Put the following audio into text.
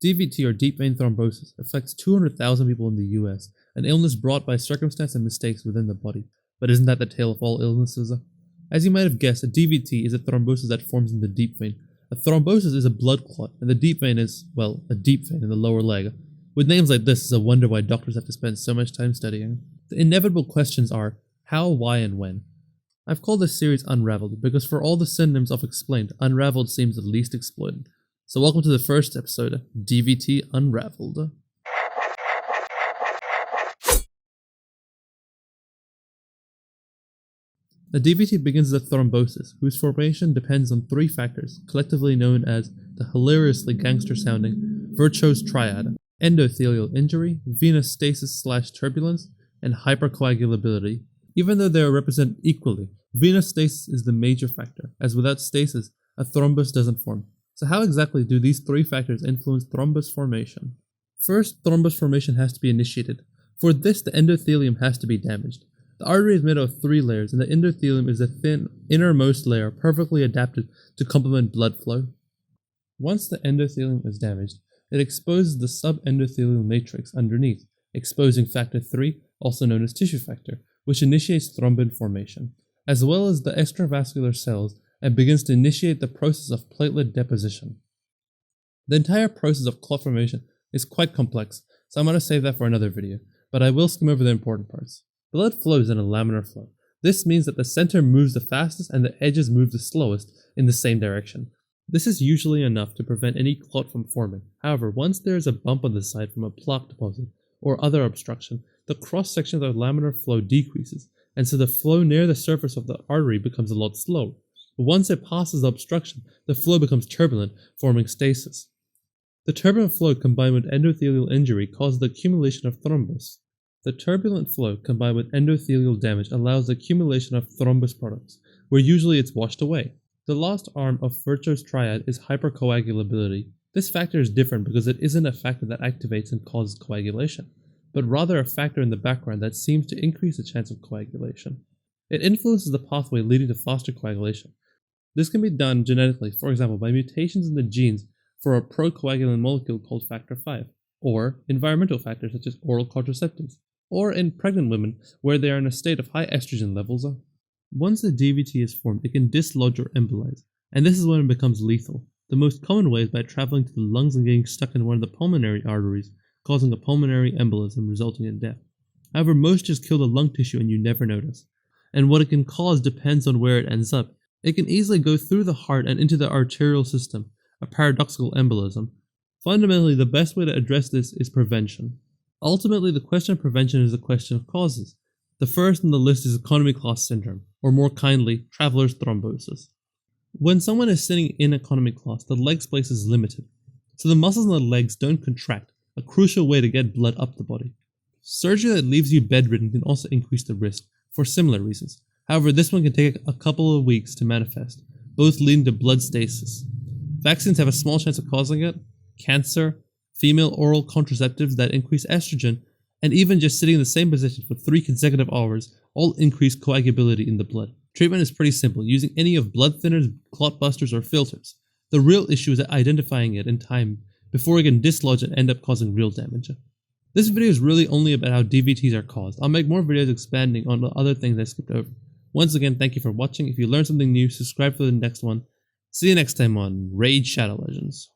DVT, or deep vein thrombosis, affects 200,000 people in the US, an illness brought by circumstance and mistakes within the body. But isn't that the tale of all illnesses? As you might have guessed, a DVT is a thrombosis that forms in the deep vein. A thrombosis is a blood clot, and the deep vein is, well, a deep vein in the lower leg. With names like this, it's a wonder why doctors have to spend so much time studying. The inevitable questions are, how, why, and when? I've called this series Unraveled because for all the synonyms I've explained, Unraveled seems the least exploited. So welcome to the first episode, DVT Unraveled. A DVT begins as a thrombosis, whose formation depends on three factors, collectively known as the hilariously gangster-sounding Virchow's triad: endothelial injury, venous stasis/turbulence, and hypercoagulability. Even though they are represented equally, venous stasis is the major factor, as without stasis, a thrombus doesn't form. So how exactly do these three factors influence thrombus formation? First, thrombus formation has to be initiated. For this, the endothelium has to be damaged. The artery is made of three layers, and the endothelium is the thin, innermost layer perfectly adapted to complement blood flow. Once the endothelium is damaged, it exposes the subendothelial matrix underneath, exposing factor 3, also known as tissue factor, which initiates thrombin formation, as well as the extravascular cells, and begins to initiate the process of platelet deposition. The entire process of clot formation is quite complex, so I'm going to save that for another video, but I will skim over the important parts. Blood flows in a laminar flow. This means that the center moves the fastest and the edges move the slowest in the same direction. This is usually enough to prevent any clot from forming. However, once there is a bump on the side from a plaque deposit or other obstruction, the cross-section of the laminar flow decreases, and so the flow near the surface of the artery becomes a lot slower. But once it passes the obstruction, the flow becomes turbulent, forming stasis. The turbulent flow combined with endothelial injury causes the accumulation of thrombus. The turbulent flow combined with endothelial damage allows the accumulation of thrombus products, where usually it's washed away. The last arm of Virchow's triad is hypercoagulability. This factor is different because it isn't a factor that activates and causes coagulation, but rather a factor in the background that seems to increase the chance of coagulation. It influences the pathway leading to faster coagulation. This can be done genetically, for example by mutations in the genes for a procoagulant molecule called factor 5, or environmental factors such as oral contraceptives, or in pregnant women where they are in a state of high estrogen levels. Once the DVT is formed, it can dislodge or embolize, and this is when it becomes lethal. The most common way is by traveling to the lungs and getting stuck in one of the pulmonary arteries, causing a pulmonary embolism resulting in death. However, most just kill the lung tissue and you never notice. And what it can cause depends on where it ends up. It can easily go through the heart and into the arterial system, a paradoxical embolism. Fundamentally, the best way to address this is prevention. Ultimately, the question of prevention is a question of causes. The first on the list is economy class syndrome, or more kindly, traveler's thrombosis. When someone is sitting in economy class, the leg space is limited, so the muscles in the legs don't contract, a crucial way to get blood up the body. Surgery that leaves you bedridden can also increase the risk, for similar reasons. However, this one can take a couple of weeks to manifest, both leading to blood stasis. Vaccines have a small chance of causing it, cancer, female oral contraceptives that increase estrogen, and even just sitting in the same position for 3 consecutive hours all increase coagulability in the blood. Treatment is pretty simple, using any of blood thinners, clot busters, or filters. The real issue is identifying it in time before it can dislodge and end up causing real damage. This video is really only about how DVTs are caused. I'll make more videos expanding on the other things I skipped over. Once again, thank you for watching. If you learned something new, subscribe for the next one. See you next time on Raid Shadow Legends.